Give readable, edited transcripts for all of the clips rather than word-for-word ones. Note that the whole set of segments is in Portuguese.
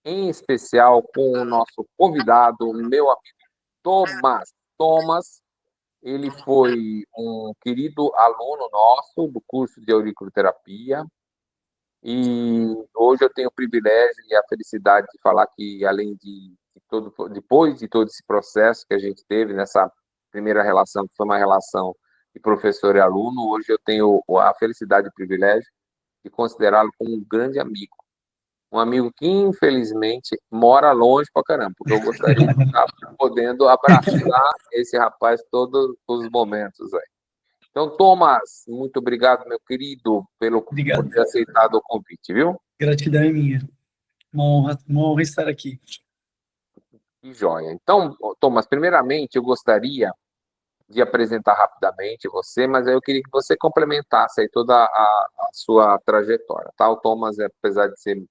em especial com o nosso convidado, meu amigo Thomas. Thomas, ele foi um querido aluno nosso do curso de auriculoterapia e hoje eu tenho o privilégio e a felicidade de falar que, além depois de todo esse processo que a gente teve nessa primeira relação, que foi uma relação de professor e aluno, hoje eu tenho a felicidade e o privilégio de considerá-lo como um grande amigo. Um amigo que, infelizmente, mora longe pra caramba, porque eu gostaria de estar podendo abraçar esse rapaz todos os momentos aí. Então, Thomas, muito obrigado, meu querido, por Obrigado. ter aceitado o convite, viu? Gratidão é minha. Uma honra estar aqui. Que joia. Então, Thomas, primeiramente, eu gostaria de apresentar rapidamente você, mas aí eu queria que você complementasse aí toda a sua trajetória, tá? O Thomas, apesar de ser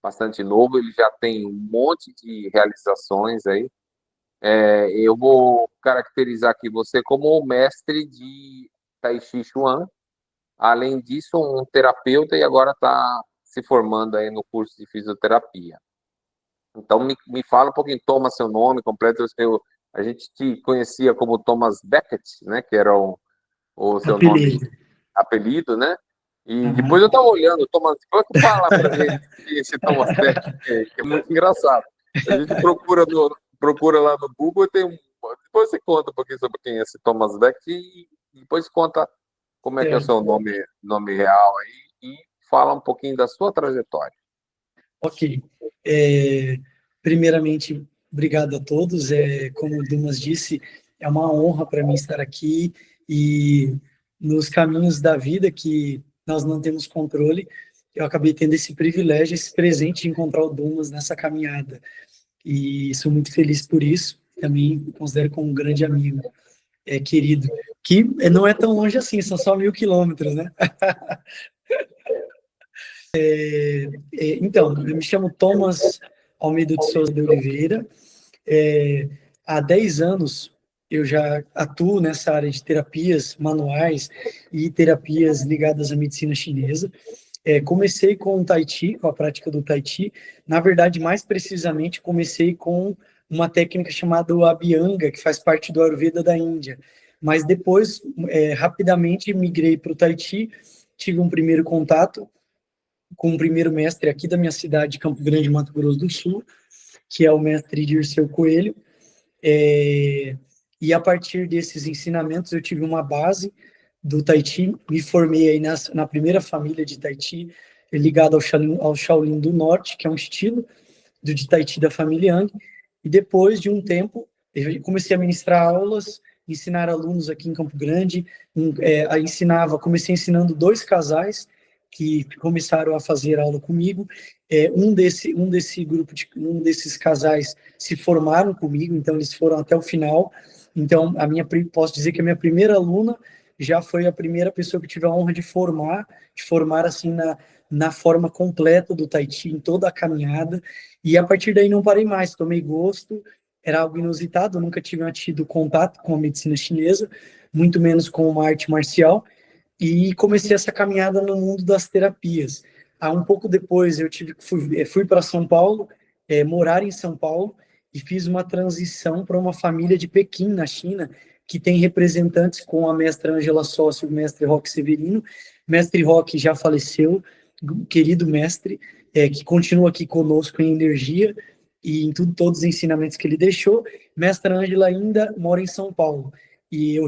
bastante novo, ele já tem um monte de realizações aí. Eu vou caracterizar aqui você como o mestre de Tai Chi Chuan, além disso, um terapeuta e agora está se formando aí no curso de fisioterapia. Então, me fala um pouquinho, Thomas, seu nome completo. A gente te conhecia como Thomas Beckett, né, que era o seu nome, Apelido. apelido, né? E depois eu Aham. estava olhando, Thomas, depois que fala para gente esse Thomas Beckett, que é muito engraçado. A gente procura lá no Google e tem um. Depois você conta um pouquinho sobre quem é esse Thomas Beckett e depois conta como é que é o Certo. seu nome real aí e fala um pouquinho da sua trajetória. Ok. É, primeiramente, obrigado a todos. Como o Dumas disse, é uma honra para mim estar aqui e nos caminhos da vida que nós não temos controle, eu acabei tendo esse privilégio, esse presente de encontrar o Dumas nessa caminhada. E sou muito feliz por isso. Também considero como um grande amigo, querido, que não é tão longe assim, são só 1.000 quilômetros, né? Então, eu me chamo Thomas Almeida de Souza de Oliveira. É, Há 10 anos eu já atuo nessa área de terapias manuais e terapias ligadas à medicina chinesa. Comecei com o Tai Chi, com a prática do Tai Chi. Na verdade, mais precisamente, comecei com uma técnica chamada Abhyanga, que faz parte do Ayurveda da Índia. Mas depois, rapidamente, migrei para o Tai Chi, tive um primeiro contato com o primeiro mestre aqui da minha cidade, Campo Grande, Mato Grosso do Sul, que é o mestre Dirceu Coelho. E a partir desses ensinamentos, eu tive uma base do Tai Chi, me formei aí na primeira família de Tai Chi, ligado ao Shaolin do Norte, que é um estilo de Tai Chi da família Yang, e depois de um tempo, eu comecei a ministrar aulas, ensinar alunos aqui em Campo Grande, comecei ensinando 2 casais que começaram a fazer aula comigo. Um desses casais se formaram comigo, então eles foram até o final. Então, posso dizer que a minha primeira aluna já foi a primeira pessoa que tive a honra de formar assim na forma completa do Tai Chi, em toda a caminhada. E a partir daí não parei mais, tomei gosto, era algo inusitado, nunca tinha tido contato com a medicina chinesa, muito menos com uma arte marcial, e comecei essa caminhada no mundo das terapias. Um pouco depois eu fui para São Paulo, morar em São Paulo, e fiz uma transição para uma família de Pequim, na China, que tem representantes com a mestra Angela Sócio e o mestre Roque Severino. Mestre Roque já faleceu, querido mestre, que continua aqui conosco em energia e em todos os ensinamentos que ele deixou. Mestra Ângela ainda mora em São Paulo, e eu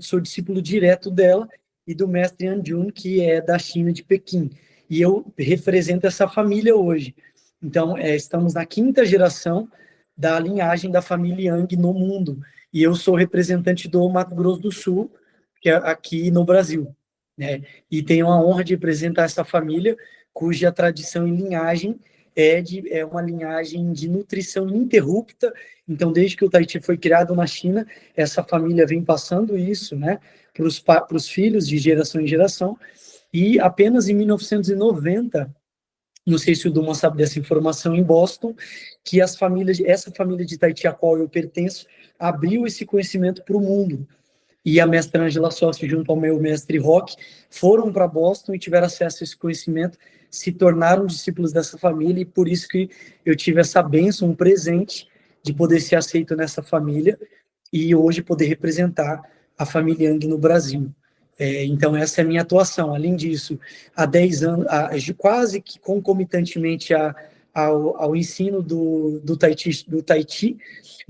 sou discípulo direto dela e do mestre Anjun, que é da China, de Pequim. E eu represento essa família hoje. Então, estamos na 5ª geração da linhagem da família Yang no mundo. E eu sou representante do Mato Grosso do Sul, que é aqui no Brasil, né? E tenho a honra de representar essa família, cuja tradição e linhagem é uma linhagem de nutrição ininterrupta. Então, desde que o Tai Chi foi criado na China, essa família vem passando isso, né, para os filhos de geração em geração. E apenas em 1990, não sei se o Duma sabe dessa informação, em Boston, que essa família de Tai Chi a qual eu pertenço abriu esse conhecimento para o mundo. E a mestra Angela Sócio, junto ao meu mestre Roque, foram para Boston e tiveram acesso a esse conhecimento se tornaram discípulos dessa família, e por isso que eu tive essa bênção, um presente, de poder ser aceito nessa família, e hoje poder representar a família Yang no Brasil. Então, essa é a minha atuação. Além disso, há 10 anos, quase que concomitantemente ao ensino do Tai Chi,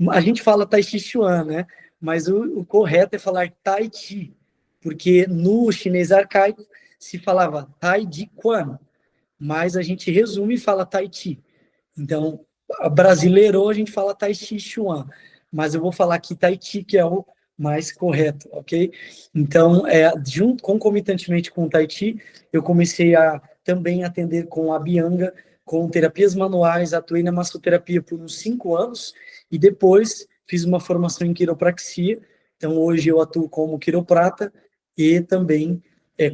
a gente fala Tai Chi Chuan, né? Mas o correto é falar Tai Chi, porque no chinês arcaico se falava Tai Chi Quan, mas a gente resume e fala Tai Chi. Então, brasileiro, a gente fala Tai Chi Chuan, mas eu vou falar aqui Tai Chi, que é o mais correto, ok? Então, concomitantemente com o Tai Chi, eu comecei a também atender com a Bianga, com terapias manuais, atuei na massoterapia por uns 5 anos, e depois fiz uma formação em quiropraxia. Então, hoje eu atuo como quiroprata e também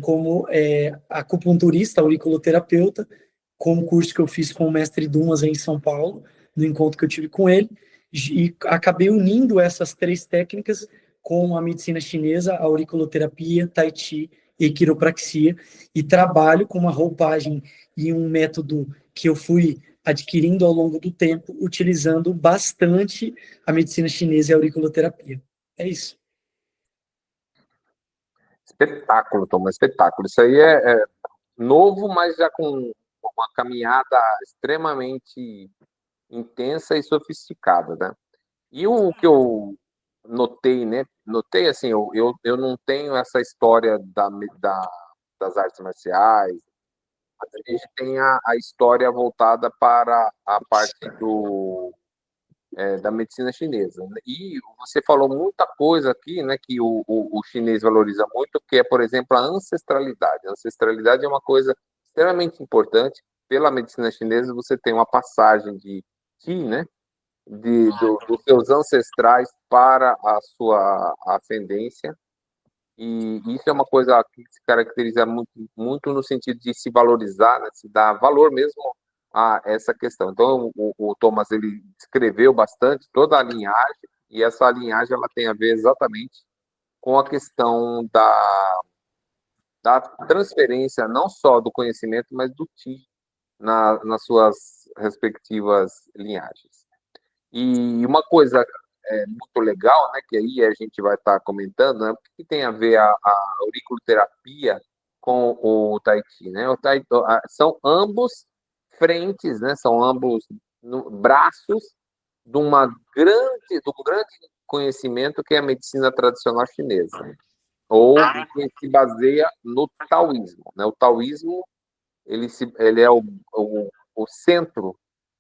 como acupunturista, auriculoterapeuta, com o curso que eu fiz com o mestre Dumas em São Paulo, no encontro que eu tive com ele, e acabei unindo essas 3 técnicas com a medicina chinesa, a auriculoterapia, tai chi e quiropraxia, e trabalho com uma roupagem e um método que eu fui adquirindo ao longo do tempo, utilizando bastante a medicina chinesa e a auriculoterapia. É isso. Espetáculo, Tom, espetáculo. Isso aí é novo, mas já com uma caminhada extremamente intensa e sofisticada, né? E o que eu notei, né? Notei assim, eu não tenho essa história das artes marciais, mas a gente tem a história voltada para a parte da medicina chinesa. E você falou muita coisa aqui, né, que o chinês valoriza muito, que é, por exemplo, a ancestralidade. A ancestralidade é uma coisa extremamente importante. Pela medicina chinesa, você tem uma passagem de qi, né, dos seus ancestrais para a sua ascendência. E isso é uma coisa que se caracteriza muito, muito no sentido de se valorizar, né, se dar valor mesmo a essa questão. Então, o Thomas ele descreveu bastante toda a linhagem, e essa linhagem ela tem a ver exatamente com a questão da transferência não só do conhecimento, mas do Qi nas suas respectivas linhagens. E uma coisa muito legal, né, que aí a gente vai estar comentando, né, o que tem a ver a auriculoterapia com o Tai Chi, né? São ambos frentes, né, são ambos braços de um grande conhecimento que é a medicina tradicional chinesa, ou que se baseia no taoísmo, né? O taoísmo ele é o centro,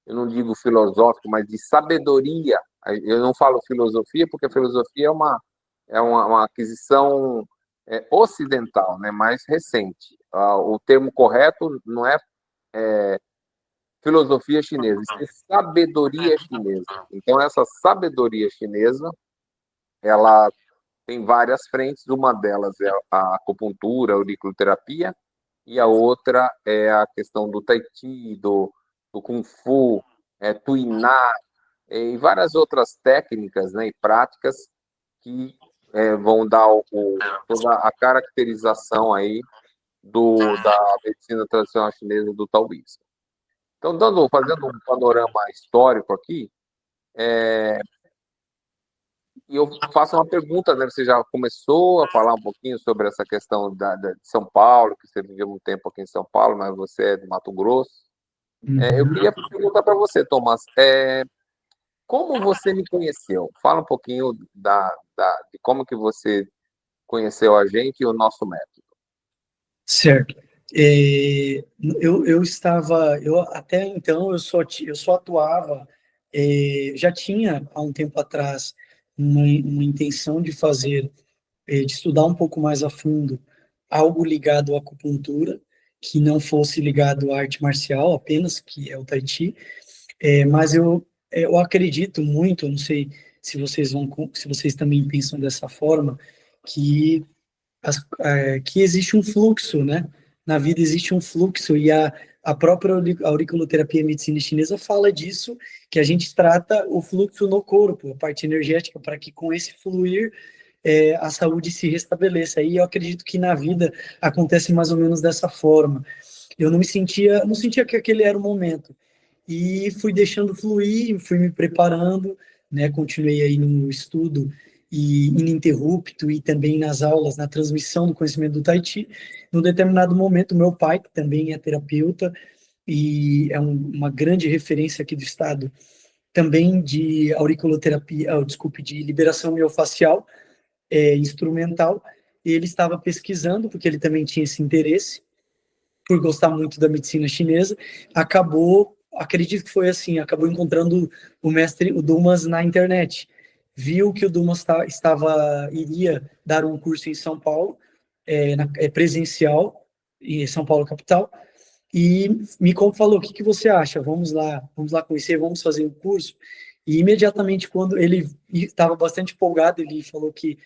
eu não digo filosófico, mas de sabedoria. Eu não falo filosofia, porque a filosofia é uma aquisição ocidental, né, mais recente. O termo correto não é filosofia chinesa, isso é sabedoria chinesa. Então, essa sabedoria chinesa, ela tem várias frentes, uma delas é a acupuntura, a auriculoterapia, e a outra é a questão do tai chi, do kung fu, tuinar, e várias outras técnicas, né, e práticas que vão dar toda a caracterização aí da medicina tradicional chinesa do taoísmo. Então, fazendo um panorama histórico aqui, e eu faço uma pergunta, né? Você já começou a falar um pouquinho sobre essa questão de São Paulo, que você viveu um tempo aqui em São Paulo, mas você é de Mato Grosso. Eu queria perguntar para você, Tomás, como você me conheceu? Fala um pouquinho de como que você conheceu a gente e o nosso método. Certo. Eu até então, eu só atuava, já tinha há um tempo atrás uma intenção de fazer, de estudar um pouco mais a fundo algo ligado à acupuntura, que não fosse ligado à arte marcial apenas, que é o Tai Chi. Mas eu acredito muito, eu não sei se vocês também pensam dessa forma, que que existe um fluxo, né? Na vida existe um fluxo, e a própria auriculoterapia e medicina chinesa fala disso, que a gente trata o fluxo no corpo, a parte energética, para que com esse fluir a saúde se restabeleça. E eu acredito que na vida acontece mais ou menos dessa forma. Eu não sentia que aquele era o momento. E fui deixando fluir, fui me preparando, né? Continuei aí no estudo e ininterrupto e também nas aulas, na transmissão do conhecimento do Tai Chi. Num determinado momento, meu pai, que também é terapeuta e é uma grande referência aqui do estado, também de auriculoterapia, desculpe, de liberação miofascial, instrumental, ele estava pesquisando, porque ele também tinha esse interesse, por gostar muito da medicina chinesa, acredito que foi assim, acabou encontrando o mestre, o Dumas, na internet. Viu que o Dumas iria dar um curso em São Paulo, presencial, em São Paulo capital, e me falou, o que você acha? Vamos lá conhecer, vamos fazer um curso. E imediatamente, quando ele estava bastante empolgado, ele falou que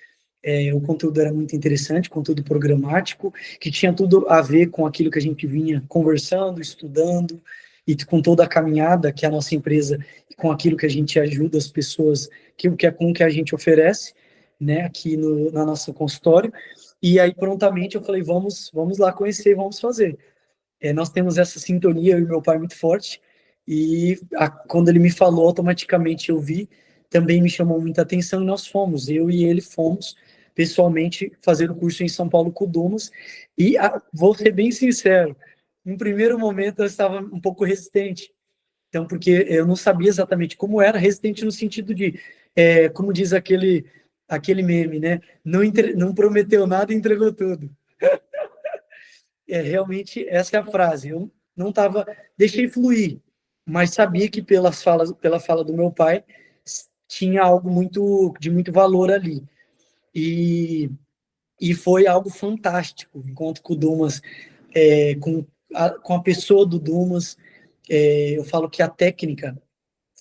o conteúdo era muito interessante, conteúdo programático, que tinha tudo a ver com aquilo que a gente vinha conversando, estudando, e com toda a caminhada que a nossa empresa, com aquilo que a gente ajuda as pessoas, com o que a gente oferece, né, aqui na nosso consultório. E aí, prontamente, eu falei, vamos lá conhecer, vamos fazer. Nós temos essa sintonia, eu e meu pai, muito forte, e quando ele me falou, automaticamente eu vi, também me chamou muita atenção, e nós fomos, eu e ele fomos, pessoalmente, fazer o curso em São Paulo com o Dumas, e vou ser bem sincero, no primeiro momento eu estava um pouco resistente, então, porque eu não sabia exatamente como era, resistente no sentido de, como diz aquele meme, né, não prometeu nada e entregou tudo. Realmente essa é a frase. Eu não estava, deixei fluir, mas sabia que pela fala do meu pai tinha algo de muito valor ali. E, e foi algo fantástico. Encontro com o Dumas, com a pessoa do Dumas, eu falo que a técnica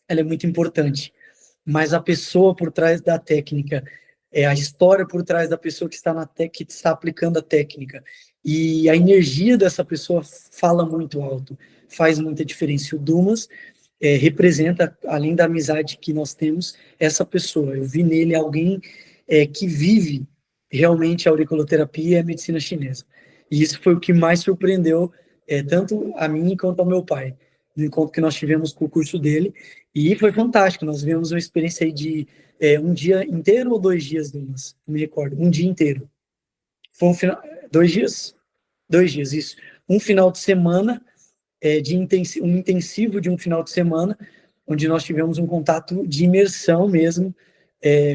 ela é muito importante, mas a pessoa por trás da técnica, a história por trás da pessoa que está que está aplicando a técnica e a energia dessa pessoa fala muito alto, faz muita diferença. O Dumas representa, além da amizade que nós temos, essa pessoa. Eu vi nele alguém que vive realmente a auriculoterapia e a medicina chinesa. E isso foi o que mais surpreendeu, tanto a mim quanto ao meu pai, no encontro que nós tivemos com o curso dele. E foi fantástico. Nós vivemos uma experiência aí de um dia inteiro ou 2 dias, Dumas? Não me recordo. Um dia inteiro. Foi um final. 2 dias? 2 dias, isso. Um final de semana, um intensivo de um final de semana, onde nós tivemos um contato de imersão mesmo,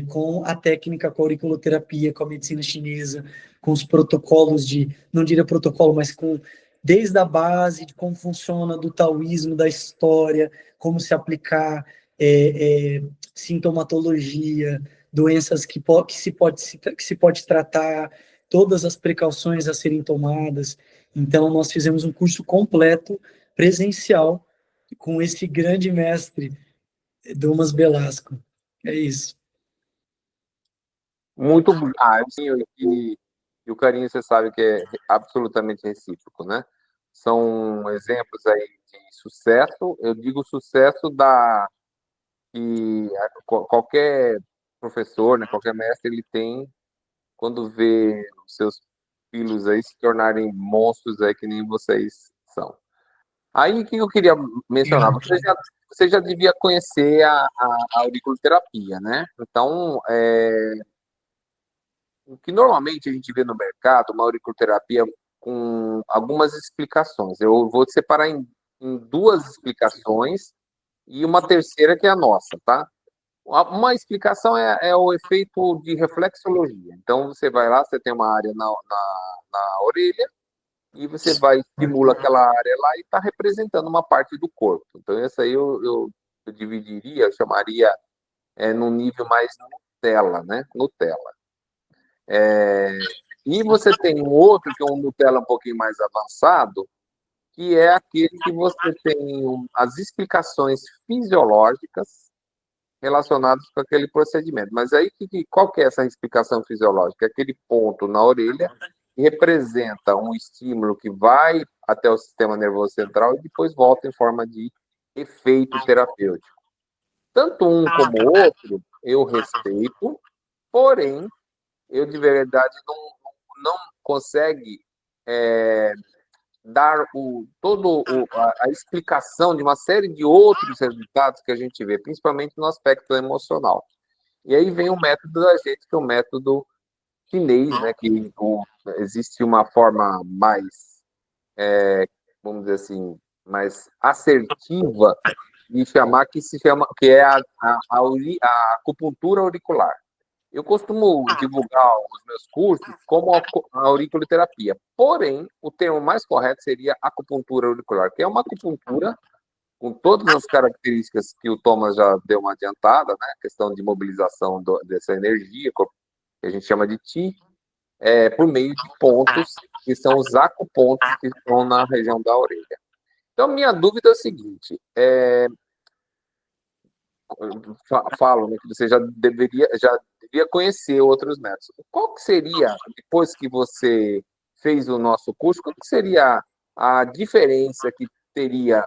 com a técnica, com a auriculoterapia, com a medicina chinesa, com os protocolos não diria protocolo, mas desde a base de como funciona, do taoísmo, da história, como se aplicar, sintomatologia, doenças que se pode tratar, todas as precauções a serem tomadas. Então, nós fizemos um curso completo, presencial, com esse grande mestre, Dumas Belasco. É isso. Muito. Sim, e o carinho, você sabe que é absolutamente recíproco, né? São exemplos aí de sucesso. Eu digo sucesso que qualquer professor, né, qualquer mestre, ele tem quando vê os seus filhos aí se tornarem monstros aí que nem vocês são. Aí, o que eu queria mencionar? Você já devia conhecer a auriculoterapia, né? Então, o que normalmente a gente vê no mercado, uma auriculoterapia com algumas explicações. Eu vou separar em duas explicações e uma terceira que é a nossa, tá? Uma explicação é o efeito de reflexologia. Então, você vai lá, você tem uma área na orelha, e você vai, estimula aquela área lá e está representando uma parte do corpo. Então, essa aí eu dividiria, eu chamaria num nível mais Nutella, né? Nutella. E você tem um outro, que é um Nutella um pouquinho mais avançado, que é aquele que você tem as explicações fisiológicas relacionadas com aquele procedimento. Mas aí, qual que é essa explicação fisiológica? Aquele ponto na orelha que representa um estímulo que vai até o sistema nervoso central e depois volta em forma de efeito terapêutico. Tanto um como o outro, eu respeito, porém, eu de verdade não consegue dar a explicação de uma série de outros resultados que a gente vê, principalmente no aspecto emocional. E aí vem o método da gente, que é o método chinês, né, que existe uma forma mais, vamos dizer assim, mais assertiva de chamar, que é a acupuntura auricular. Eu costumo divulgar os meus cursos como a auriculoterapia, porém, o termo mais correto seria acupuntura auricular, que é uma acupuntura com todas as características que o Thomas já deu uma adiantada, né? A questão de mobilização dessa energia, que a gente chama de Qi, por meio de pontos, que são os acupontos que estão na região da orelha. Então, minha dúvida é o seguinte, falo, né, que você já devia conhecer outros métodos. Qual que seria, depois que você fez o nosso curso, qual que seria a diferença que teria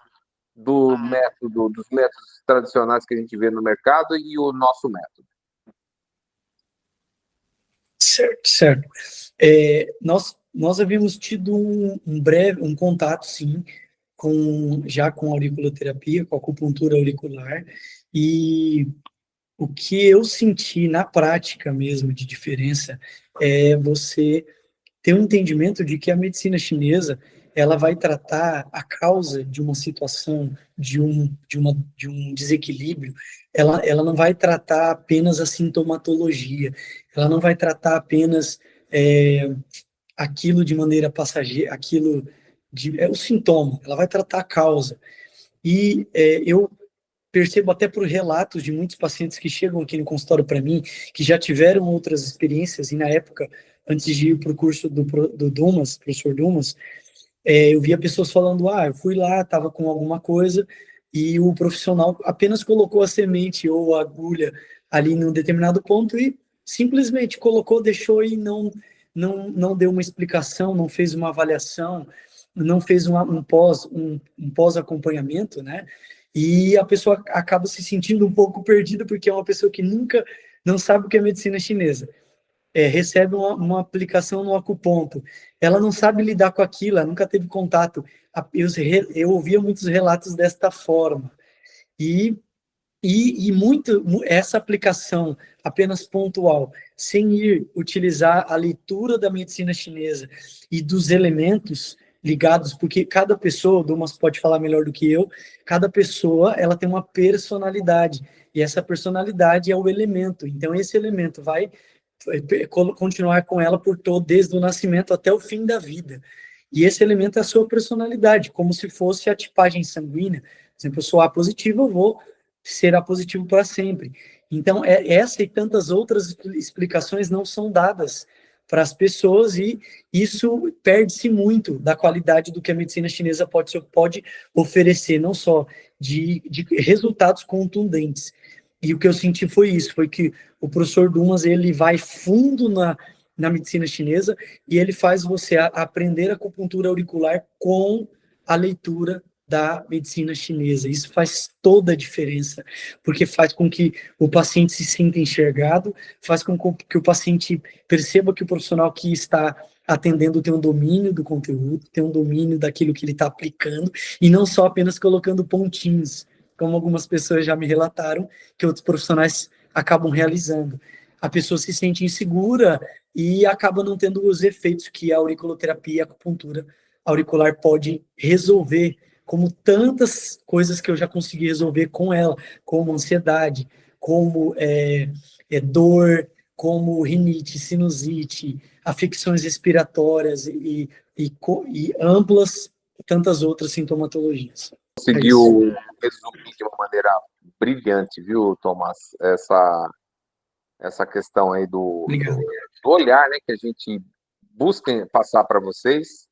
dos métodos tradicionais que a gente vê no mercado e o nosso método? Certo, certo. Nós havíamos tido um contato, sim, já com a auriculoterapia, com a acupuntura auricular, e o que eu senti na prática mesmo de diferença é você ter um entendimento de que a medicina chinesa ela vai tratar a causa de uma situação, de um desequilíbrio, ela não vai tratar apenas a sintomatologia, ela não vai tratar apenas aquilo de maneira passageira, é o sintoma, ela vai tratar a causa. E eu percebo até por relatos de muitos pacientes que chegam aqui no consultório para mim, que já tiveram outras experiências, e na época, antes de ir para o curso do Dumas, professor Dumas, eu via pessoas falando, eu fui lá, estava com alguma coisa, e o profissional apenas colocou a semente ou a agulha ali num determinado ponto e simplesmente colocou, deixou e não deu uma explicação, não fez uma avaliação, não fez um pós-acompanhamento, né? E a pessoa acaba se sentindo um pouco perdida porque é uma pessoa que nunca não sabe o que é medicina chinesa. Recebe uma aplicação no acuponto, ela não sabe lidar com aquilo, ela nunca teve contato. Eu ouvia muitos relatos desta forma. E, essa aplicação apenas pontual, sem ir utilizar a leitura da medicina chinesa e dos elementos ligados, porque cada pessoa, o Dumas pode falar melhor do que eu, cada pessoa ela tem uma personalidade, e essa personalidade é o elemento. Então, esse elemento vai continuar com ela desde o nascimento até o fim da vida. E esse elemento é a sua personalidade, como se fosse a tipagem sanguínea. Por exemplo, eu sou A positivo, eu vou ser A positivo para sempre. Então, essa e tantas outras explicações não são dadas para as pessoas e isso perde-se muito da qualidade do que a medicina chinesa pode oferecer, não só de resultados contundentes. E o que eu senti foi isso, foi que o professor Dumas, ele vai fundo na medicina chinesa e ele faz você aprender a acupuntura auricular com a leitura da medicina chinesa. Isso faz toda a diferença, porque faz com que o paciente se sinta enxergado, faz com que o paciente perceba que o profissional que está atendendo tem um domínio do conteúdo, tem um domínio daquilo que ele está aplicando, e não só apenas colocando pontinhos, como algumas pessoas já me relataram, que outros profissionais acabam realizando. A pessoa se sente insegura e acaba não tendo os efeitos que a auriculoterapia e a acupuntura auricular pode resolver, como tantas coisas que eu já consegui resolver com ela, como ansiedade, como dor, como rinite, sinusite, afecções respiratórias e amplas tantas outras sintomatologias. Conseguiu resumir de uma maneira brilhante, viu, Thomas? Essa questão aí do olhar, né, que a gente busca passar para vocês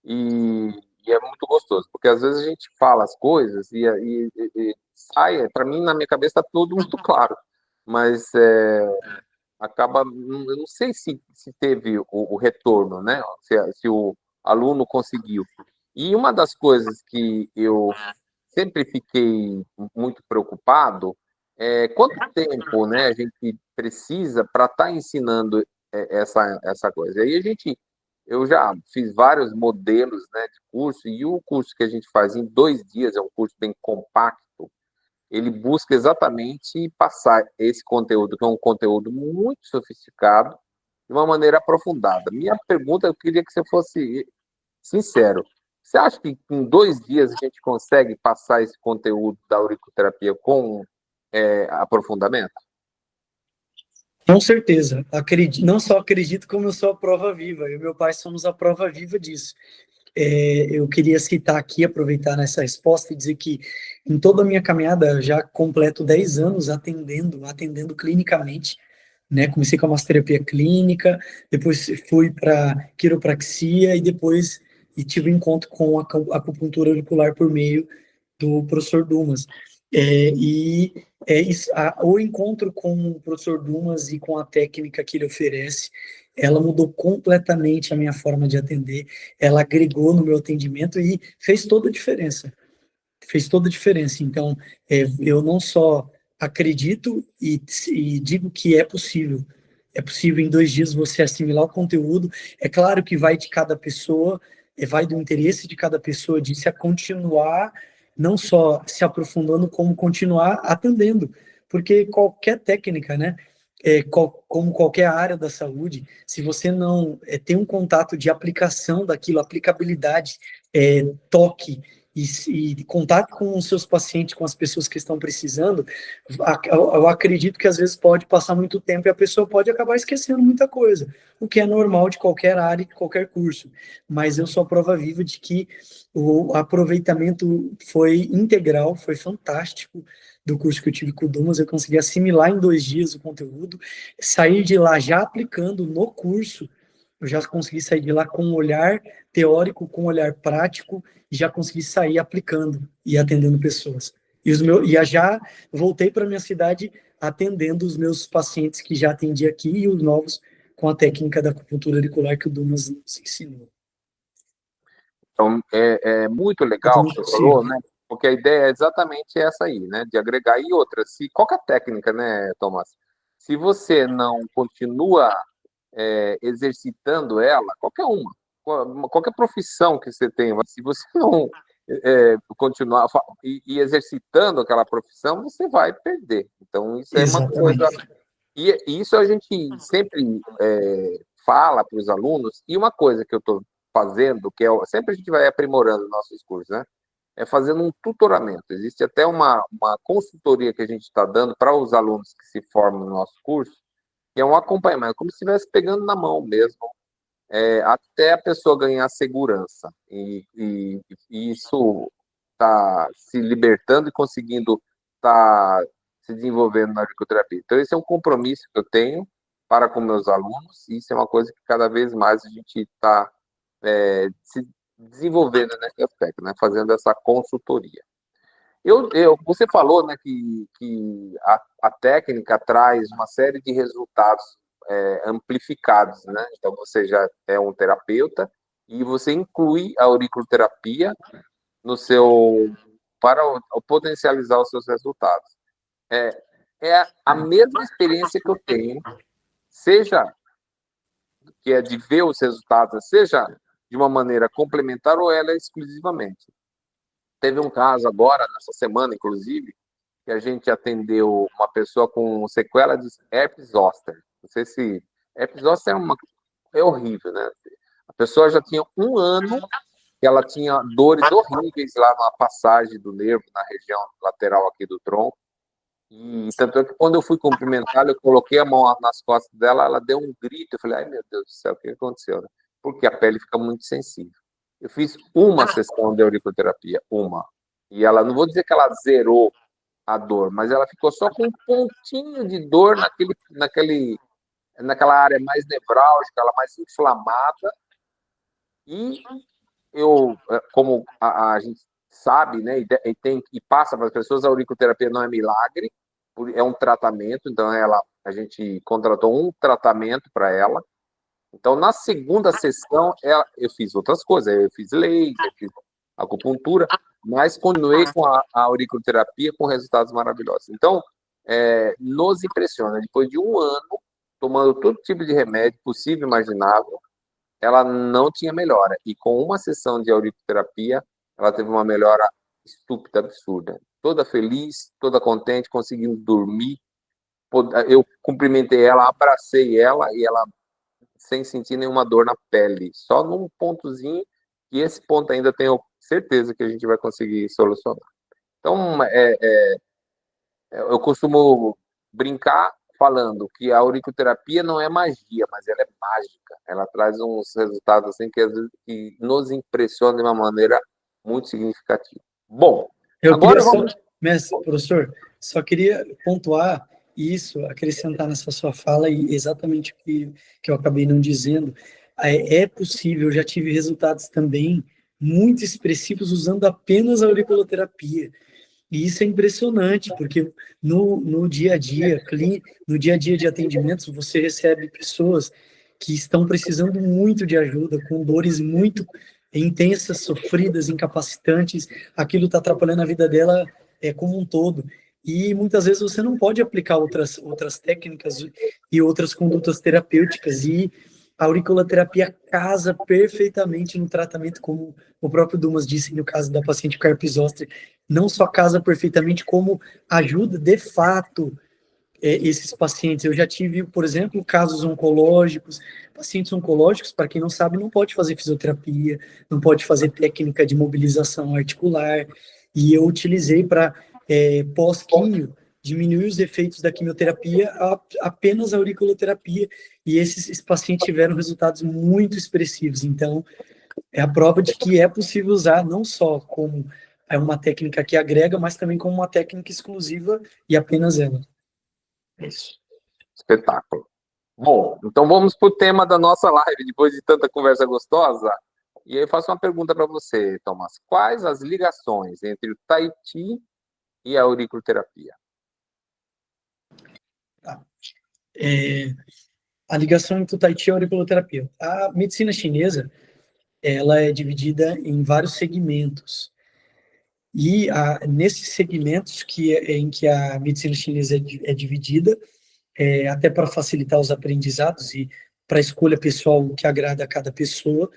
e é muito gostoso, porque às vezes a gente fala as coisas e sai, para mim, na minha cabeça, está tudo muito claro, mas acaba, eu não sei se teve o retorno, né, se o aluno conseguiu. E uma das coisas que eu sempre fiquei muito preocupado quanto tempo, né, a gente precisa para estar ensinando essa coisa. E aí a gente Eu já fiz vários modelos, né, de curso, e o curso que a gente faz em 2 dias é um curso bem compacto. Ele busca exatamente passar esse conteúdo, que é um conteúdo muito sofisticado, de uma maneira aprofundada. Minha pergunta, eu queria que você fosse sincero. Você acha que em 2 dias a gente consegue passar esse conteúdo da auriculoterapia com aprofundamento? Com certeza. Acredito, não só acredito, como eu sou a prova viva. Eu e meu pai somos a prova viva disso. Eu queria citar aqui, aproveitar nessa resposta e dizer que em toda a minha caminhada, eu já completo 10 anos atendendo clinicamente, né? Comecei com a massoterapia clínica, depois fui para quiropraxia e tive um encontro com a acupuntura auricular por meio do professor Dumas. O encontro com o professor Dumas e com a técnica que ele oferece, ela mudou completamente a minha forma de atender, ela agregou no meu atendimento e fez toda a diferença. Fez toda a diferença. Então, eu não só acredito e digo que é possível. É possível em 2 dias você assimilar o conteúdo. É claro que vai de cada pessoa, vai do interesse de cada pessoa de se continuar, não só se aprofundando, como continuar atendendo. Porque qualquer técnica, né? Como qualquer área da saúde, se você não tem um contato de aplicação daquilo, aplicabilidade, toque, e contato com os seus pacientes, com as pessoas que estão precisando, eu acredito que às vezes pode passar muito tempo e a pessoa pode acabar esquecendo muita coisa, o que é normal de qualquer área, de qualquer curso. Mas eu sou a prova viva de que o aproveitamento foi integral, foi fantástico do curso que eu tive com o Dumas, eu consegui assimilar em 2 dias o conteúdo, sair de lá já aplicando no curso, eu já consegui sair de lá com um olhar teórico, com um olhar prático, e já consegui sair aplicando e atendendo pessoas. E já voltei para minha cidade atendendo os meus pacientes que já atendi aqui e os novos com a técnica da acupuntura auricular que o Dumas nos ensinou. Então, é muito legal o que Totalmente você falou, possível. né? Porque a ideia é exatamente essa aí, né? De agregar. E outra, se qualquer técnica, né, Tomás? Se você não continua exercitando ela, qualquer profissão que você tenha, mas se você não continuar e exercitando aquela profissão, você vai perder. Então, isso é uma coisa. Exatamente. E isso a gente sempre fala para os alunos, e uma coisa que eu estou fazendo, sempre a gente vai aprimorando nossos cursos, né? É fazendo um tutoramento. Existe até uma consultoria que a gente está dando para os alunos que se formam no nosso curso, que é um acompanhamento, como se estivesse pegando na mão mesmo, até a pessoa ganhar segurança. E isso está se libertando e conseguindo estar se desenvolvendo na auriculoterapia. Então, esse é um compromisso que eu tenho para com meus alunos, e isso é uma coisa que cada vez mais a gente está se desenvolvendo nesse aspecto, né? Fazendo essa consultoria. Você falou, né, que a técnica traz uma série de resultados amplificados, né? Então, você já é um terapeuta e você inclui a auriculoterapia no seu para potencializar os seus resultados. É, é a mesma experiência que eu tenho, seja que é de ver os resultados, seja de uma maneira complementar ou ela é exclusivamente. Teve um caso agora, nessa semana, inclusive, que a gente atendeu uma pessoa com sequela de herpes zoster. Não sei se... Herpes zoster é horrível, né? A pessoa já tinha 1 ano que ela tinha dores horríveis lá na passagem do nervo, na região lateral aqui do tronco. E tanto é que quando eu fui cumprimentá-la, eu coloquei a mão nas costas dela, ela deu um grito. Eu falei, ai meu Deus do céu, o que aconteceu? Né? Porque a pele fica muito sensível. Eu fiz uma sessão de auriculoterapia, uma. E ela, não vou dizer que ela zerou a dor, mas ela ficou só com um pontinho de dor naquela área mais nevrálgica, ela mais inflamada. E eu, como a gente sabe, né, e passa para as pessoas, a auriculoterapia não é milagre, é um tratamento, então a gente contratou um tratamento para ela. Então, na segunda sessão, eu fiz outras coisas, eu fiz laser, eu fiz acupuntura, mas continuei com a auriculoterapia com resultados maravilhosos. Então, nos impressiona, depois de 1 ano, tomando todo tipo de remédio possível e imaginável, ela não tinha melhora. E com uma sessão de auriculoterapia, ela teve uma melhora estúpida, absurda. Toda feliz, toda contente, conseguindo dormir. Eu cumprimentei ela, abracei ela e ela sem sentir nenhuma dor na pele. Só num pontozinho, e esse ponto ainda tenho certeza que a gente vai conseguir solucionar. Então, eu costumo brincar falando que a auriculoterapia não é magia, mas ela é mágica. Ela traz uns resultados assim que às vezes que nos impressionam de uma maneira muito significativa. Bom, Eu queria agora só, vamos. mestre, professor, só queria pontuar isso, acrescentar nessa sua fala, e exatamente que eu acabei não dizendo. É possível, eu já tive resultados também muito expressivos usando apenas a auriculoterapia. E isso é impressionante, porque no dia a dia, no dia a dia de atendimentos, você recebe pessoas que estão precisando muito de ajuda, com dores muito intensas, sofridas, incapacitantes, aquilo está atrapalhando a vida dela como um todo. E muitas vezes você não pode aplicar outras técnicas e outras condutas terapêuticas, e a auriculoterapia casa perfeitamente no tratamento, como o próprio Dumas disse no caso da paciente com herpes zoster, não só casa perfeitamente, como ajuda de fato esses pacientes. Eu já tive, por exemplo, casos oncológicos. Pacientes oncológicos, para quem não sabe, não pode fazer fisioterapia, não pode fazer técnica de mobilização articular, e eu utilizei para pós-químio diminuir os efeitos da quimioterapia apenas a auriculoterapia, e esses pacientes tiveram resultados muito expressivos. Então, é a prova de que é possível usar não só como uma técnica que agrega, mas também como uma técnica exclusiva e apenas ela. É isso. Espetáculo. Bom, então vamos para o tema da nossa live, depois de tanta conversa gostosa. E aí eu faço uma pergunta para você, Thomas. Quais as ligações entre o Tai Chi e a auriculoterapia? Tá. A ligação entre o Tai Chi e a auriculoterapia. A medicina chinesa, ela é dividida em vários segmentos. E nesses segmentos em que a medicina chinesa é dividida, até para facilitar os aprendizados e para a escolha pessoal que agrada a cada pessoa,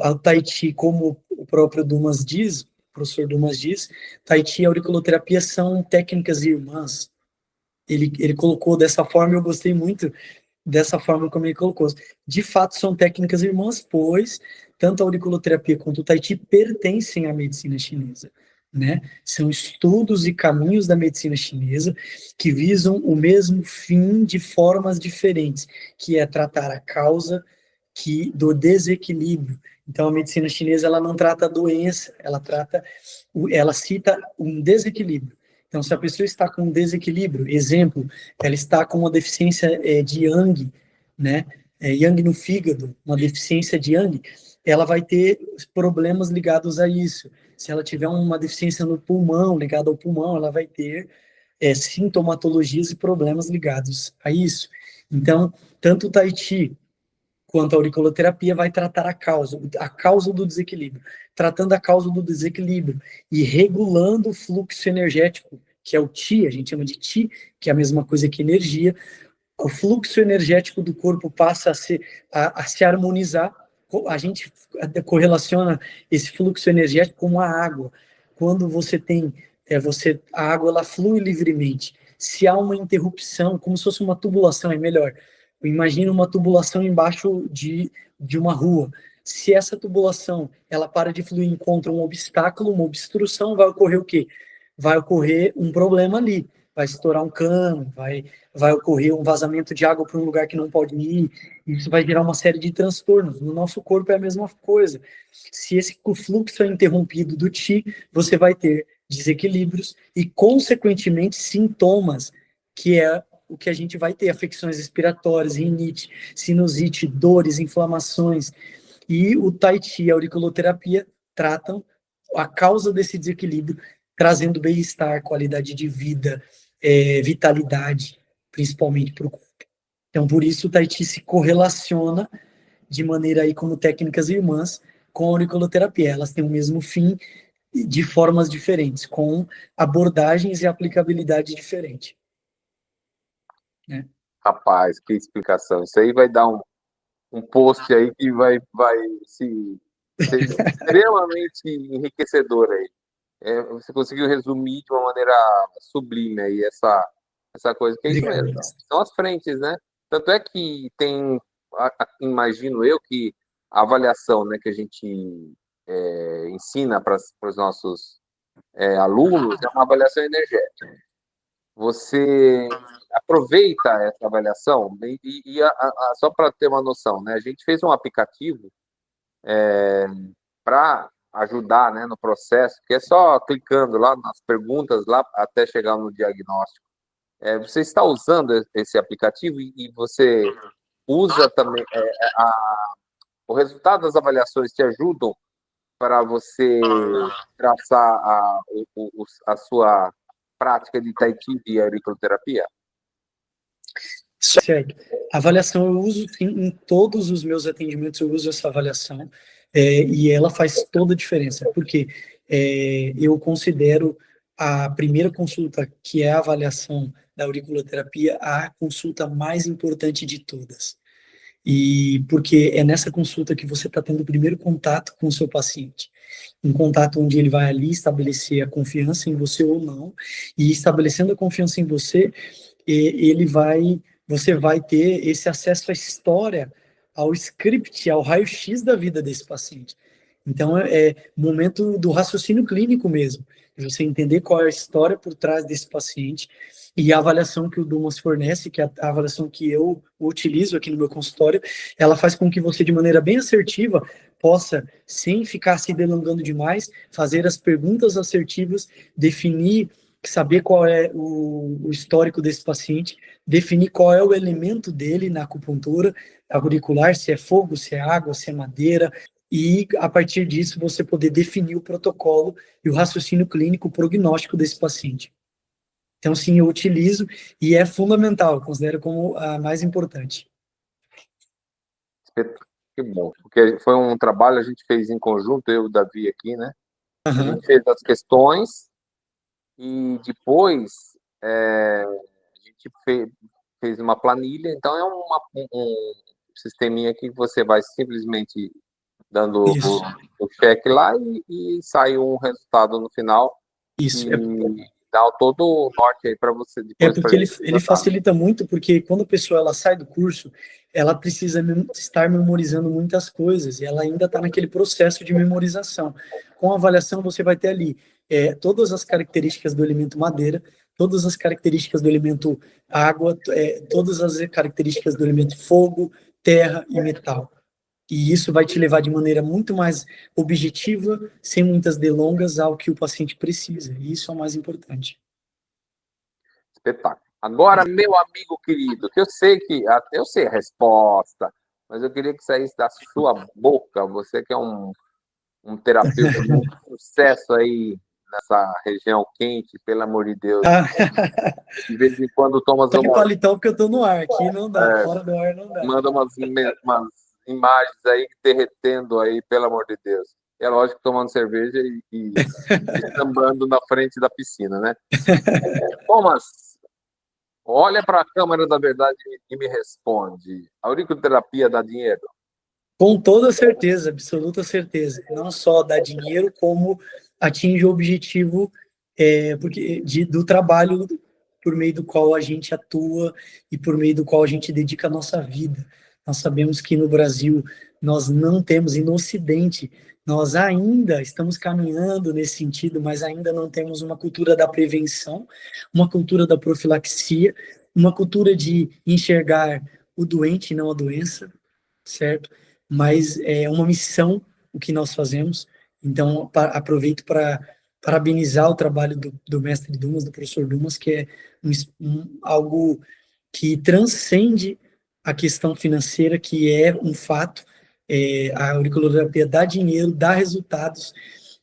a Tai Chi, como o próprio Dumas diz, o professor Dumas diz, Tai Chi e auriculoterapia são técnicas irmãs. Ele colocou dessa forma, eu gostei muito dessa forma como ele colocou. De fato, são técnicas irmãs, pois tanto a auriculoterapia quanto o Tai Chi pertencem à medicina chinesa, né? São estudos e caminhos da medicina chinesa que visam o mesmo fim de formas diferentes, que é tratar a causa do desequilíbrio. Então, a medicina chinesa ela não trata a doença, ela cita um desequilíbrio. Então, se a pessoa está com um desequilíbrio, exemplo, ela está com uma deficiência de Yang, né? Yang no fígado, uma deficiência de Yang, ela vai ter problemas ligados a isso. Se ela tiver uma deficiência no pulmão, ligada ao pulmão, ela vai ter sintomatologias e problemas ligados a isso. Então, tanto o Tai Chi quanto a auriculoterapia vai tratar a causa do desequilíbrio. Tratando a causa do desequilíbrio e regulando o fluxo energético, que é o Qi, a gente chama de Qi, que é a mesma coisa que energia, o fluxo energético do corpo passa a se harmonizar. A gente correlaciona esse fluxo energético com a água. Quando você tem, a água ela flui livremente. Se há uma interrupção, como se fosse uma tubulação, é melhor. Imagina uma tubulação embaixo de uma rua. Se essa tubulação ela para de fluir, encontra um obstáculo, uma obstrução, vai ocorrer o quê? Vai ocorrer um problema ali. Vai estourar um cano, vai ocorrer um vazamento de água para um lugar que não pode ir, isso vai gerar uma série de transtornos. No nosso corpo é a mesma coisa. Se esse fluxo é interrompido do Qi, você vai ter desequilíbrios e, consequentemente, sintomas, que é o que a gente vai ter, afecções respiratórias, rinite, sinusite, dores, inflamações. E o Tai Chi e a auriculoterapia tratam a causa desse desequilíbrio, trazendo bem-estar, qualidade de vida, vitalidade, principalmente para o corpo. Então, por isso, o Tai Chi se correlaciona de maneira aí como técnicas irmãs com a auriculoterapia. Elas têm o mesmo fim de formas diferentes, com abordagens e aplicabilidade diferente. Né? Rapaz, que explicação. Isso aí vai dar um post aí que vai ser extremamente enriquecedor aí. Você conseguiu resumir de uma maneira sublime aí essa coisa, que é isso Obrigado, mesmo. mestre. São as frentes, né? Tanto é que tem, imagino eu, que a avaliação, né, que a gente ensina para os nossos alunos é uma avaliação energética. Você aproveita essa avaliação só para ter uma noção, né? A gente fez um aplicativo para ajudar, né, no processo, que é só clicando lá nas perguntas lá até chegar no diagnóstico. Você está usando esse aplicativo e você usa também o resultado das avaliações te ajudam para você traçar a sua prática de Tai Chi e auriculoterapia? Certo. A avaliação eu uso sim, em todos os meus atendimentos, eu uso essa avaliação, e ela faz toda a diferença, porque eu considero a primeira consulta, que é a avaliação da auriculoterapia, a consulta mais importante de todas. E porque é nessa consulta que você está tendo o primeiro contato com o seu paciente. Um contato onde ele vai ali estabelecer a confiança em você ou não, e estabelecendo a confiança em você, você vai ter esse acesso à história, ao script, ao raio-x da vida desse paciente. Então, é momento do raciocínio clínico mesmo, de você entender qual é a história por trás desse paciente, e a avaliação que o Dumas fornece, que é a avaliação que eu utilizo aqui no meu consultório, ela faz com que você, de maneira bem assertiva, possa, sem ficar se delongando demais, fazer as perguntas assertivas, definir, saber qual é o histórico desse paciente, definir qual é o elemento dele na acupuntura auricular, se é fogo, se é água, se é madeira, e a partir disso você poder definir o protocolo e o raciocínio clínico, o prognóstico desse paciente. Então, sim, eu utilizo e é fundamental, considero como a mais importante. Que bom, porque foi um trabalho, a gente fez em conjunto, eu e o Davi aqui, né? A Uhum. gente fez as questões e depois a gente fez uma planilha, então é um sisteminha que você vai simplesmente dando o check lá e sai um resultado no final Isso. e dá todo o norte aí para você depois. Porque ele facilita muito, porque quando a pessoa ela sai do curso, ela precisa estar memorizando muitas coisas, e ela ainda está naquele processo de memorização. Com a avaliação, você vai ter ali todas as características do elemento madeira, todas as características do elemento água, todas as características do elemento fogo, terra e metal. E isso vai te levar de maneira muito mais objetiva, sem muitas delongas, ao que o paciente precisa. E isso é o mais importante. Espetáculo. Agora, meu amigo querido, que eu sei eu sei a resposta, mas eu queria que saísse da sua boca, você que é um terapeuta de muito sucesso aí nessa região quente, pelo amor de Deus. De vez em quando toma Tô de paletó porque eu tô no ar, aqui não dá, fora do ar não dá. manda umas imagens aí derretendo aí, pelo amor de Deus. É lógico, tomando cerveja e sambando na frente da piscina, né? Thomas, olha para a câmera da verdade e me responde. A auriculoterapia dá dinheiro? Com toda certeza, absoluta certeza. Não só dá dinheiro, como atinge o objetivo do trabalho por meio do qual a gente atua e por meio do qual a gente dedica a nossa vida. Nós sabemos que no Brasil nós não temos, e no Ocidente, nós ainda estamos caminhando nesse sentido, mas ainda não temos uma cultura da prevenção, uma cultura da profilaxia, uma cultura de enxergar o doente e não a doença, certo? Mas é uma missão o que nós fazemos. Então, aproveito para parabenizar o trabalho do mestre Dumas, do professor Dumas, que é algo que transcende a questão financeira, que é um fato. A auriculoterapia dá dinheiro, dá resultados,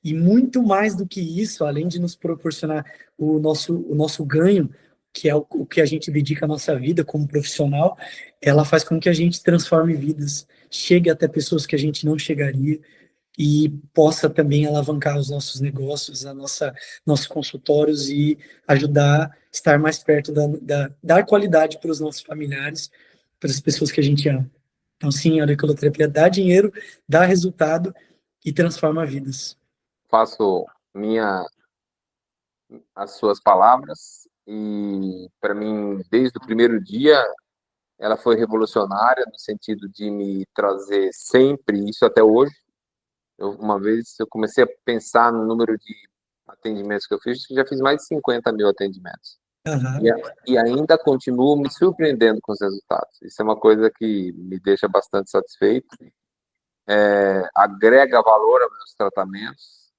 e muito mais do que isso, além de nos proporcionar o nosso ganho, que é o que a gente dedica a nossa vida como profissional, ela faz com que a gente transforme vidas, chegue até pessoas que a gente não chegaria, e possa também alavancar os nossos negócios, nossos consultórios, e ajudar a estar mais perto dar qualidade para os nossos familiares, para as pessoas que a gente ama. Então, sim, a auriculoterapia dá dinheiro, dá resultado e transforma vidas. Faço minha as suas palavras e, para mim, desde o primeiro dia, ela foi revolucionária no sentido de me trazer sempre isso até hoje. Uma vez eu comecei a pensar no número de atendimentos que eu fiz, já fiz mais de 50.000 atendimentos. Aham. E ainda continuo me surpreendendo com os resultados. Isso é uma coisa que me deixa bastante satisfeito, agrega valor aos meus tratamentos,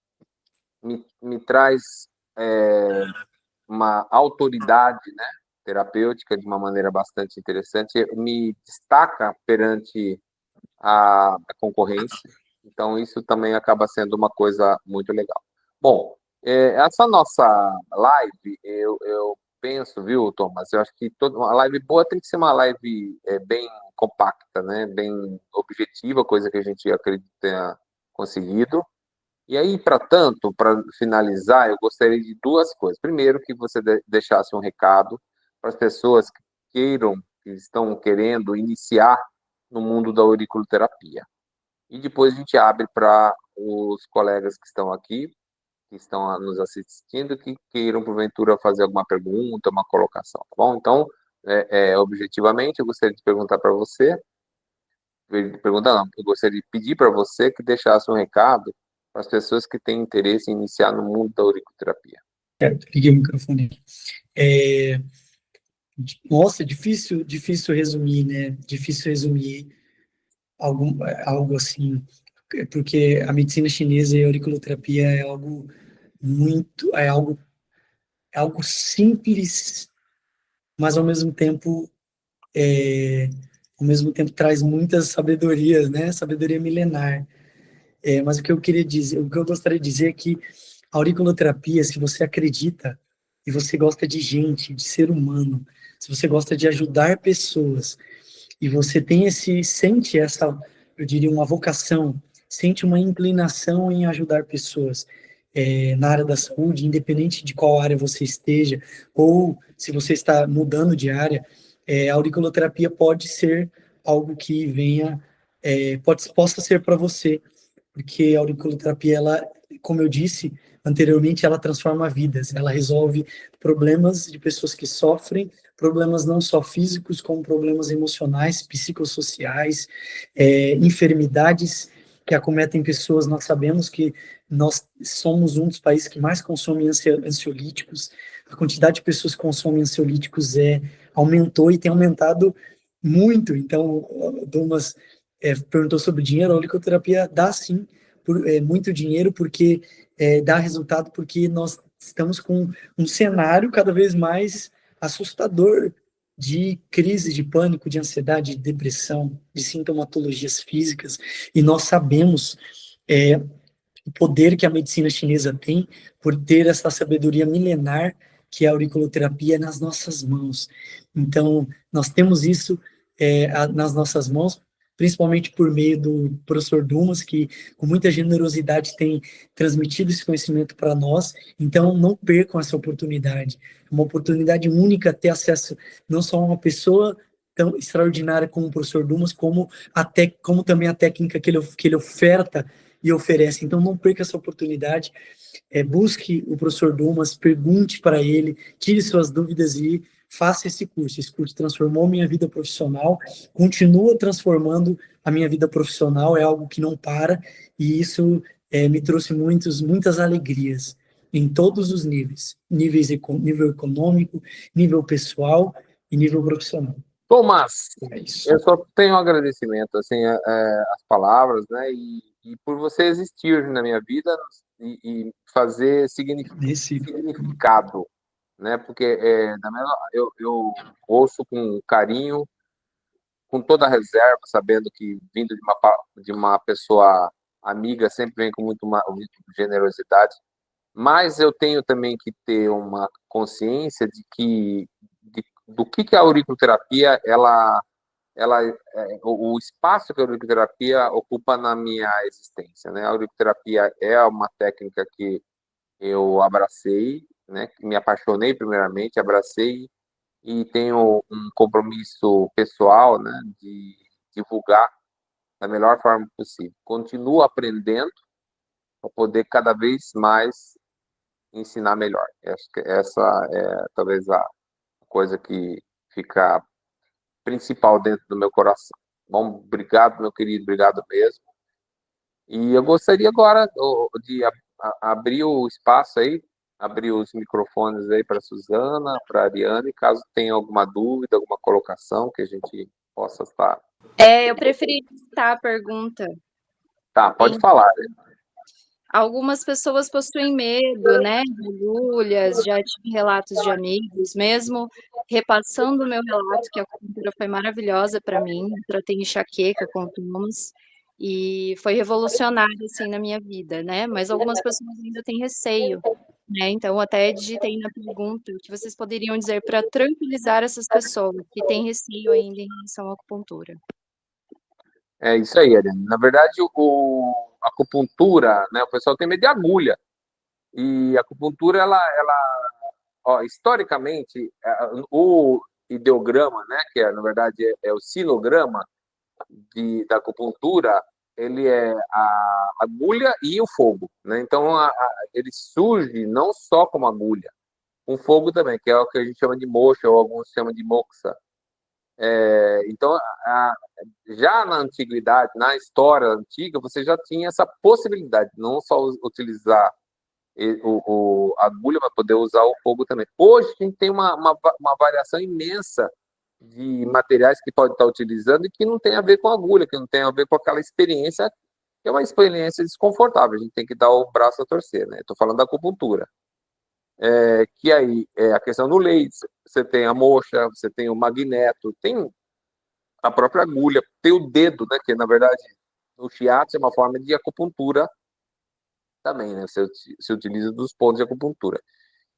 me traz uma autoridade, né, terapêutica de uma maneira bastante interessante, me destaca perante a concorrência. Então, isso também acaba sendo uma coisa muito legal. Bom, essa nossa live, eu penso, viu, Thomas? Eu acho que toda uma live boa tem que ser uma live bem compacta, né? Bem objetiva, coisa que a gente acredita ter conseguido. E aí, para tanto, para finalizar, eu gostaria de duas coisas. Primeiro, que você deixasse um recado para as pessoas que queiram, que estão querendo iniciar no mundo da auriculoterapia. E depois a gente abre para os colegas que estão aqui, que estão nos assistindo, que queiram, porventura, fazer alguma pergunta, uma colocação, tá bom? Então, objetivamente, eu gostaria de perguntar para você, perguntar não, eu gostaria de pedir para você que deixasse um recado para as pessoas que têm interesse em iniciar no mundo da auriculoterapia. Certo, liguei o microfone. É, nossa, difícil resumir, né? Difícil resumir algo assim, porque a medicina chinesa e a auriculoterapia é algo muito, é algo simples, mas ao mesmo tempo traz muitas sabedorias, né? Sabedoria milenar. Mas o que eu queria dizer, o que eu gostaria de dizer é que a auriculoterapia, se você acredita e você gosta de gente, de ser humano, se você gosta de ajudar pessoas e você sente essa, eu diria, uma vocação, sente uma inclinação em ajudar pessoas na área da saúde, independente de qual área você esteja, ou se você está mudando de área, a auriculoterapia pode ser algo que possa ser para você, porque a auriculoterapia, ela, como eu disse anteriormente, ela transforma vidas, ela resolve problemas de pessoas que sofrem, problemas não só físicos, como problemas emocionais, psicossociais, enfermidades que acometem pessoas. Nós sabemos que nós somos um dos países que mais consome ansiolíticos, a quantidade de pessoas que consomem ansiolíticos aumentou e tem aumentado muito. Então, Domas perguntou sobre dinheiro. A auriculoterapia dá sim muito dinheiro, porque dá resultado, porque nós estamos com um cenário cada vez mais assustador de crise de pânico, de ansiedade, de depressão, de sintomatologias físicas, e nós sabemos o poder que a medicina chinesa tem por ter essa sabedoria milenar que é a auriculoterapia nas nossas mãos. Então, nós temos isso nas nossas mãos, principalmente por meio do professor Dumas, que com muita generosidade tem transmitido esse conhecimento para nós. Então, não percam essa oportunidade. É uma oportunidade única ter acesso não só a uma pessoa tão extraordinária como o professor Dumas, como também a técnica que ele oferta e oferece. Então, não perca essa oportunidade. Busque o professor Dumas, pergunte para ele, tire suas dúvidas e faça esse curso. Esse curso transformou minha vida profissional, continua transformando a minha vida profissional, é algo que não para, e isso me trouxe muitas alegrias em todos os níveis, nível econômico, nível pessoal e nível profissional. Tomás, É isso. eu só tenho um agradecimento, assim, as palavras, né, e por você existir na minha vida e fazer Nesse significado, né, porque eu ouço com carinho, com toda a reserva, sabendo que vindo de uma pessoa amiga sempre vem com muito generosidade, mas eu tenho também que ter uma consciência do que a auriculoterapia o espaço que a auriculoterapia ocupa na minha existência, né? A auriculoterapia é uma técnica que eu abracei, né? Que me apaixonei primeiramente, abracei e tenho um compromisso pessoal, né? divulgar da melhor forma possível. Continuo aprendendo para poder cada vez mais ensinar melhor. Acho que essa é talvez a coisa que fica principal dentro do meu coração. Bom, obrigado, meu querido, obrigado mesmo. E eu gostaria agora de abrir o espaço aí, abrir os microfones aí para a Suzana, para a Ariane, caso tenha alguma dúvida, alguma colocação que a gente possa estar. Eu preferi citar a pergunta. Tá, pode falar. Algumas pessoas possuem medo, né, de agulhas, já tive relatos de amigos, mesmo repassando o meu relato, que a acupuntura foi maravilhosa para mim, eu tratei enxaqueca com tumos, e foi revolucionário, assim, na minha vida, né, mas algumas pessoas ainda têm receio, né, então até digitei na pergunta o que vocês poderiam dizer para tranquilizar essas pessoas que têm receio ainda em relação à acupuntura. É isso aí, Ariane. Na verdade, a acupuntura, né, o pessoal tem medo de agulha. E a acupuntura, historicamente, o ideograma, né, que na verdade é o sinograma da acupuntura, ele é a agulha e o fogo, né? Então, ele surge não só como agulha, com fogo também, que é o que a gente chama de moxa, ou alguns chamam de moxa. Então, já na antiguidade, na história antiga, você já tinha essa possibilidade, não só utilizar a agulha, mas poder usar o fogo também. Hoje, a gente tem uma variação imensa de materiais que pode estar utilizando e que não tem a ver com agulha, que não tem a ver com aquela experiência, que é uma experiência desconfortável, a gente tem que dar o braço a torcer, né? Estou falando da acupuntura. Que aí é a questão do laser, você tem a moxa, você tem o magneto, tem a própria agulha, tem o dedo, né? Que na verdade o shiatsu é uma forma de acupuntura também, né? Você utiliza dos pontos de acupuntura.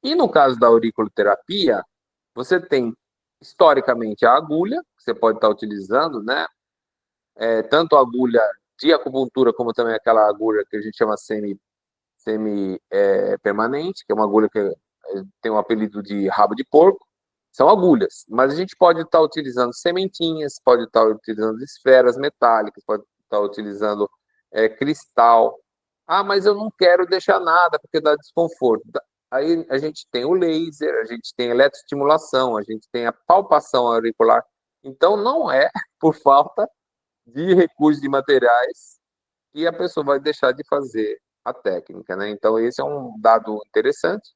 E no caso da auriculoterapia, você tem historicamente a agulha, que você pode estar utilizando, né? Tanto a agulha de acupuntura como também aquela agulha que a gente chama semi permanente, que é uma agulha que tem o apelido de rabo de porco. São agulhas, mas a gente pode estar utilizando sementinhas, pode estar utilizando esferas metálicas, pode estar utilizando cristal. Ah, mas eu não quero deixar nada porque dá desconforto. Aí a gente tem o laser, a gente tem a eletroestimulação, a gente tem a palpação auricular. Então, não é por falta de recursos de materiais que a pessoa vai deixar de fazer a técnica, né? Então, esse é um dado interessante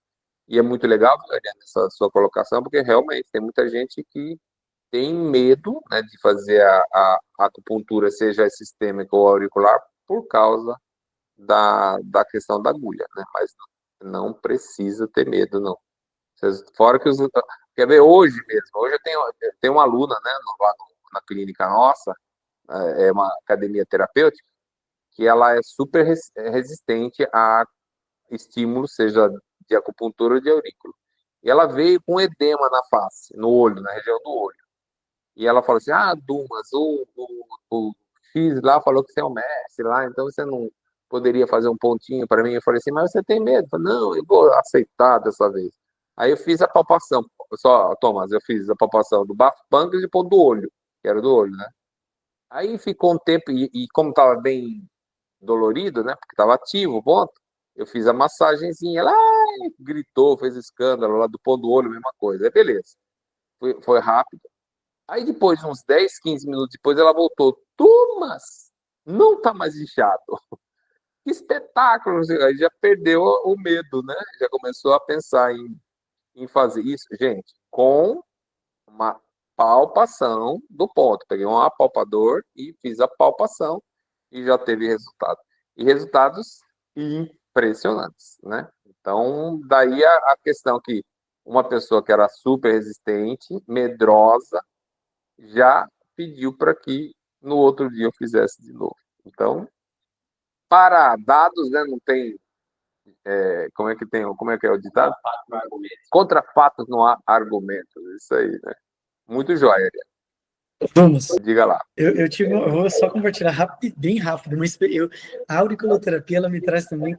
e é muito legal, Ariane, essa sua colocação, porque realmente tem muita gente que tem medo, né, de fazer a acupuntura, seja sistêmica ou auricular, por causa da questão da agulha, né? Mas não precisa ter medo, não. Fora que quer ver, hoje mesmo, hoje eu tenho uma aluna, né, lá na clínica nossa, é uma academia terapêutica, que ela é super resistente a estímulos, seja de acupuntura ou de aurícula. E ela veio com edema na face, no olho, na região do olho. E ela falou assim, Dumas, o X lá falou que você é um mestre lá, então você não poderia fazer um pontinho para mim? Eu falei assim, mas você tem medo? Eu falei, não, eu vou aceitar dessa vez. Aí eu fiz a palpação, Thomas, eu fiz a palpação do baço pâncreas e depois do olho, que era do olho, né? Aí ficou um tempo, e como estava bem dolorido, né, porque estava ativo o ponto, eu fiz a massagenzinha, ela gritou, fez escândalo lá do ponto do olho, mesma coisa. Aí beleza, foi rápido. Aí depois, uns 10, 15 minutos depois, ela voltou. Turmas, não tá mais inchado. Que espetáculo! Aí já perdeu o medo, né? Já começou a pensar em fazer isso. Gente, com uma palpação do ponto. Peguei um apalpador e fiz a palpação e já teve resultado. E resultados impressionantes, né? Então, daí a questão que uma pessoa que era super resistente, medrosa, já pediu para que no outro dia eu fizesse de novo. Então, para dados, né, não tem, como é que é o ditado? Contra fatos não há argumentos, isso aí, né? Muito jóia. Vamos. Diga lá. Eu vou só compartilhar bem rápido, mas a auriculoterapia, ela me traz também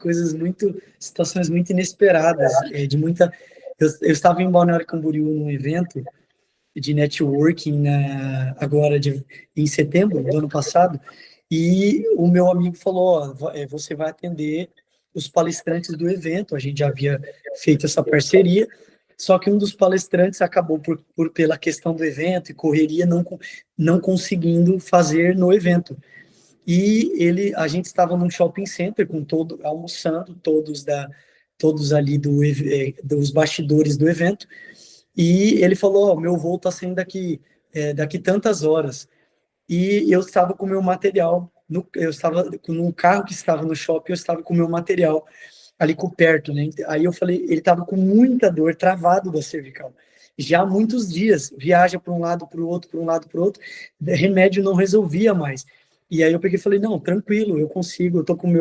situações muito inesperadas, eu estava em Balneário Camboriú num evento de networking agora em setembro do ano passado, e o meu amigo falou, ó, você vai atender os palestrantes do evento, a gente já havia feito essa parceria, só que um dos palestrantes acabou pela questão do evento e correria não conseguindo fazer no evento. E a gente estava num shopping center almoçando todos ali dos bastidores do evento, e ele falou, meu voo está saindo daqui tantas horas, e eu estava com o meu material, eu estava num carro que estava no shopping, eu estava com o meu material ali coberto, né? Aí eu falei, ele estava com muita dor, travado da cervical. Já há muitos dias, viaja para um lado, para o outro, para um lado, para o outro, remédio não resolvia mais. E aí eu peguei e falei, não, tranquilo, eu consigo, eu tô com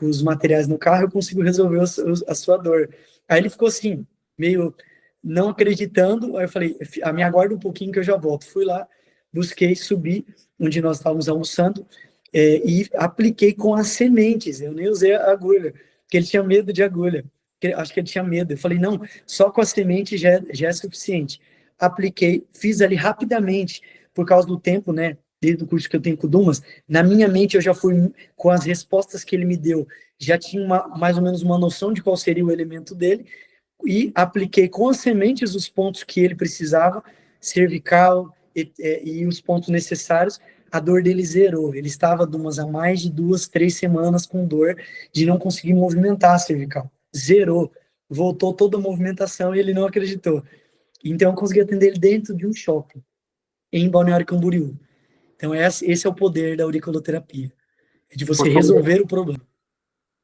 os materiais no carro, eu consigo resolver a sua dor. Aí ele ficou assim, meio não acreditando, aí eu falei, me aguarda um pouquinho que eu já volto. Fui lá, busquei, subi, onde nós estávamos almoçando, e apliquei com as sementes, eu nem usei a agulha, porque ele tinha medo de agulha, acho que ele tinha medo. Eu falei, não, só com a semente já é suficiente. Apliquei, fiz ali rapidamente, por causa do tempo, né, desde o curso que eu tenho com o Dumas, na minha mente eu já fui, com as respostas que ele me deu, já tinha mais ou menos uma noção de qual seria o elemento dele, e apliquei com as sementes os pontos que ele precisava, cervical e os pontos necessários. A dor dele zerou. Ele estava há mais de 2, 3 semanas com dor de não conseguir movimentar a cervical. Zerou. Voltou toda a movimentação e ele não acreditou. Então, eu consegui atender ele dentro de um shopping, em Balneário Camboriú. Então, esse é o poder da auriculoterapia. É de você resolver o problema.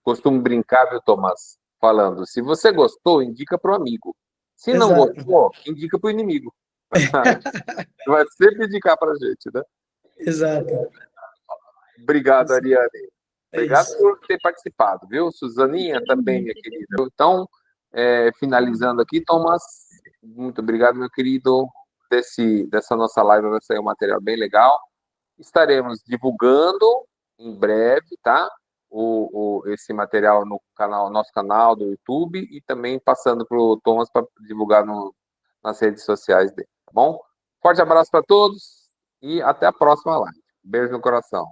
Costumo brincar, viu, Tomás? Falando, se você gostou, indica para o amigo. Se não Exato. gostou, indica para o inimigo. Vai sempre indicar para a gente, né? Exato. Obrigado, Ariane. É Obrigado isso. por ter participado, viu? Suzaninha também, minha querida. Então, finalizando aqui, Tomás, muito obrigado, meu querido. Dessa nossa live vai sair um material bem legal. Estaremos divulgando em breve, tá? Esse material no nosso canal do YouTube e também passando para o Thomas para divulgar nas redes sociais dele, tá bom? Forte abraço para todos e até a próxima live. Beijo no coração.